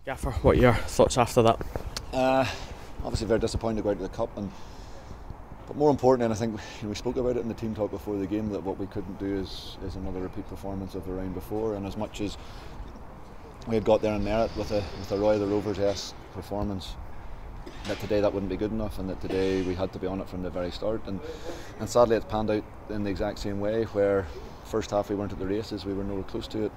Gaffer, what are your thoughts after that? Obviously very disappointed to go out to the Cup, but more importantly, and I think we spoke about it in the team talk before the game, that what we couldn't do is another repeat performance of the round before. And as much as we had got there in merit with a Roy the Rovers-esque performance, that today that wouldn't be good enough, and that today we had to be on it from the very start. And sadly it's panned out in the exact same way, where first half we weren't at the races, we were nowhere close to it.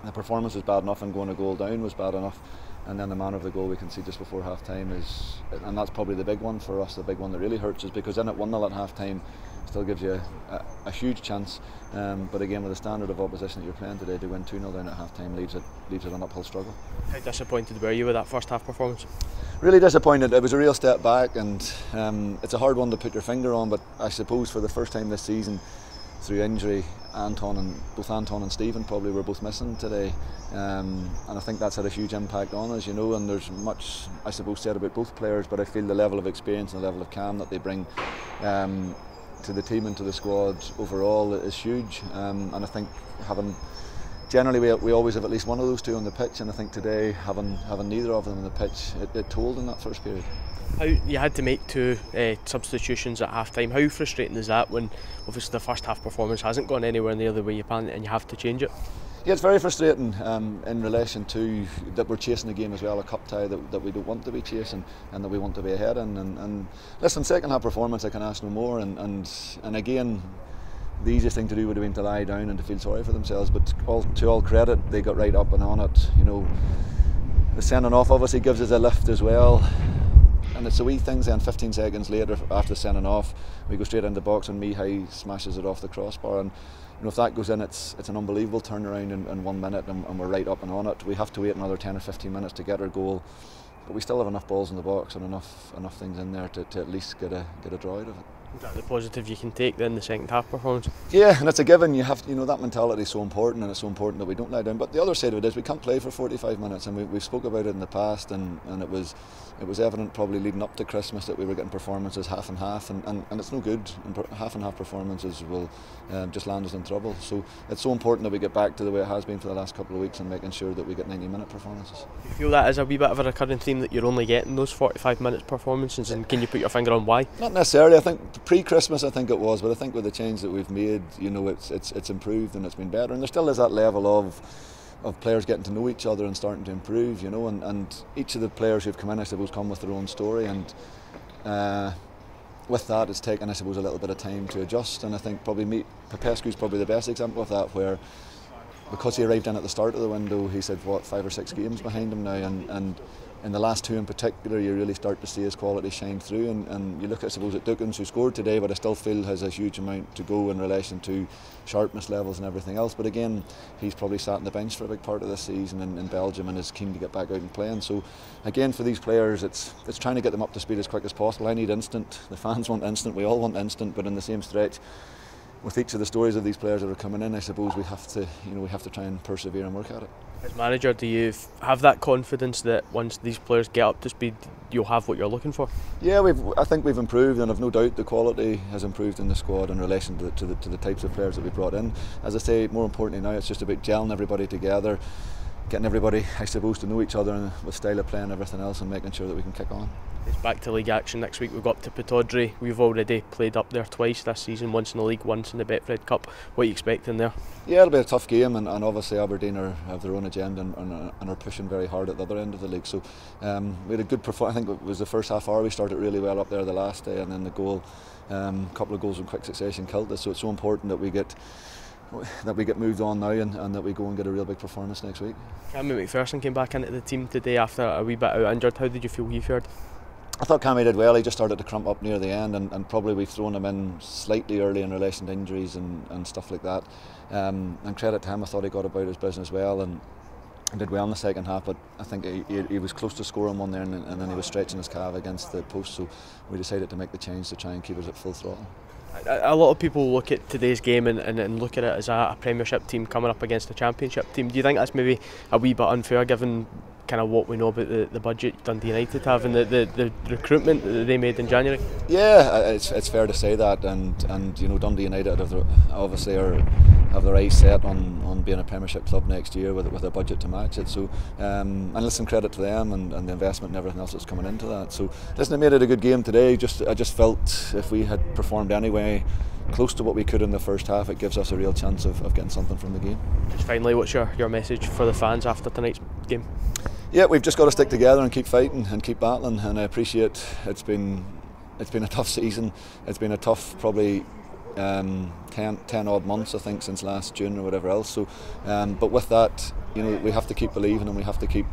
The performance was bad enough, and going a goal down was bad enough, and then the manner of the goal we can see just before half time and that's probably the big one for us. The big one that really hurts is because in at 1-0 at half time still gives you a huge chance, but again with the standard of opposition that you're playing today, to win 2-0 down at half time leaves it an uphill struggle. How disappointed were you with that first half performance? Really disappointed. It was a real step back, and it's a hard one to put your finger on, but I suppose for the first time this season through injury, both Anton and Stephen probably were both missing today, and I think that's had a huge impact on us, and there's much I suppose said about both players, but I feel the level of experience and the level of calm that they bring to the team and to the squad overall is huge, and I think generally we always have at least one of those two on the pitch, and I think today having neither of them on the pitch, it told in that first period. How you had to make two substitutions at half time. How frustrating is that when obviously the first half performance hasn't gone anywhere near the way you planned it and you have to change it? Yeah, it's very frustrating in relation to that we're chasing the game as well, a cup tie that we don't want to be chasing and that we want to be ahead in. And listen, second half performance I can ask no more, and again the easiest thing to do would have been to lie down and to feel sorry for themselves, but to all credit they got right up and on it. The sending off obviously gives us a lift as well. And it's the wee things then 15 seconds later after sending off, we go straight into the box and Mihai smashes it off the crossbar, and if that goes in, it's an unbelievable turnaround in 1 minute, and we're right up and on it. We have to wait another 10 or 15 minutes to get our goal, but we still have enough balls in the box and enough things in there to at least get a draw out of it. Is that the positive you can take then, the second half performance? Yeah, and it's a given. You have that mentality is so important, and it's so important that we don't lie down. But the other side of it is we can't play for 45 minutes, and we've spoke about it in the past, and it was evident probably leading up to Christmas that we were getting performances half and half, and it's no good. Half and half performances will just land us in trouble. So it's so important that we get back to the way it has been for the last couple of weeks, and making sure that we get 90-minute performances. Do you feel that is a wee bit of a recurring theme, that you're only getting those 45 minutes performances, and can you put your finger on why? Not necessarily. I think pre-Christmas I think it was, but I think with the change that we've made, it's improved and it's been better, and there still is that level of players getting to know each other and starting to improve, and each of the players who've come in I suppose come with their own story, and with that it's taken I suppose a little bit of time to adjust, and I think probably Popescu's probably the best example of that, where because he arrived in at the start of the window, he said 5 or 6 games behind him now, and in the last two in particular you really start to see his quality shine through, and you look at I suppose at Dukins, who scored today, but I still feel has a huge amount to go in relation to sharpness levels and everything else, but again he's probably sat on the bench for a big part of this season in Belgium and is keen to get back out and playing. So again for these players it's trying to get them up to speed as quick as possible. I need instant, the fans want instant, we all want instant, but in the same stretch with each of the stories of these players that are coming in, I suppose we have to try and persevere and work at it. As manager, do you have that confidence that once these players get up to speed, you'll have what you're looking for? Yeah, I think we've improved, and I've no doubt the quality has improved in the squad in relation to the types of players that we brought in. As I say, more importantly now, it's just about gelling everybody together, getting everybody, I suppose, to know each other and with style of play and everything else, and making sure that we can kick on. It's back to league action next week. We've got up to Pittodrie. We've already played up there twice this season, once in the league, once in the Betfred Cup. What are you expecting there? Yeah, it'll be a tough game, and obviously Aberdeen have their own agenda and are pushing very hard at the other end of the league. So we had a good performance. I think it was the first half hour we started really well up there the last day, and then the goal, couple of goals in quick succession killed us. So it's so important that we get moved on now, and that we go and get a real big performance next week. Cammy McPherson came back into the team today after a wee bit out injured. How did you feel he fared? I thought Cammy did well. He just started to crump up near the end, and probably we've thrown him in slightly early in relation to injuries and stuff like that. And credit to him, I thought he got about his business well and did well in the second half, but I think he was close to scoring one there, and then he was stretching his calf against the post, so we decided to make the change to try and keep us at full throttle. A lot of people look at today's game and look at it as a Premiership team coming up against a Championship team. Do you think that's maybe a wee bit unfair, given kind of what we know about the budget Dundee United have and the recruitment that they made in January? Yeah, it's fair to say that, and Dundee United obviously have their eyes set on being a Premiership club next year with a budget to match it. So and listen, credit to them and the investment and everything else that's coming into that. So listen, they made it a good game today. I just felt if we had performed anyway close to what we could in the first half, it gives us a real chance of getting something from the game. Just finally, what's your message for the fans after tonight's game? Yeah, we've just got to stick together and keep fighting and keep battling, and I appreciate it's been a tough season. It's been a tough probably 10 odd months, I think, since last June or whatever else. So but with that, we have to keep believing and we have to keep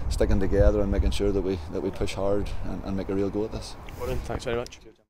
sticking together and making sure that we push hard and make a real go at this. Oran, thanks very much.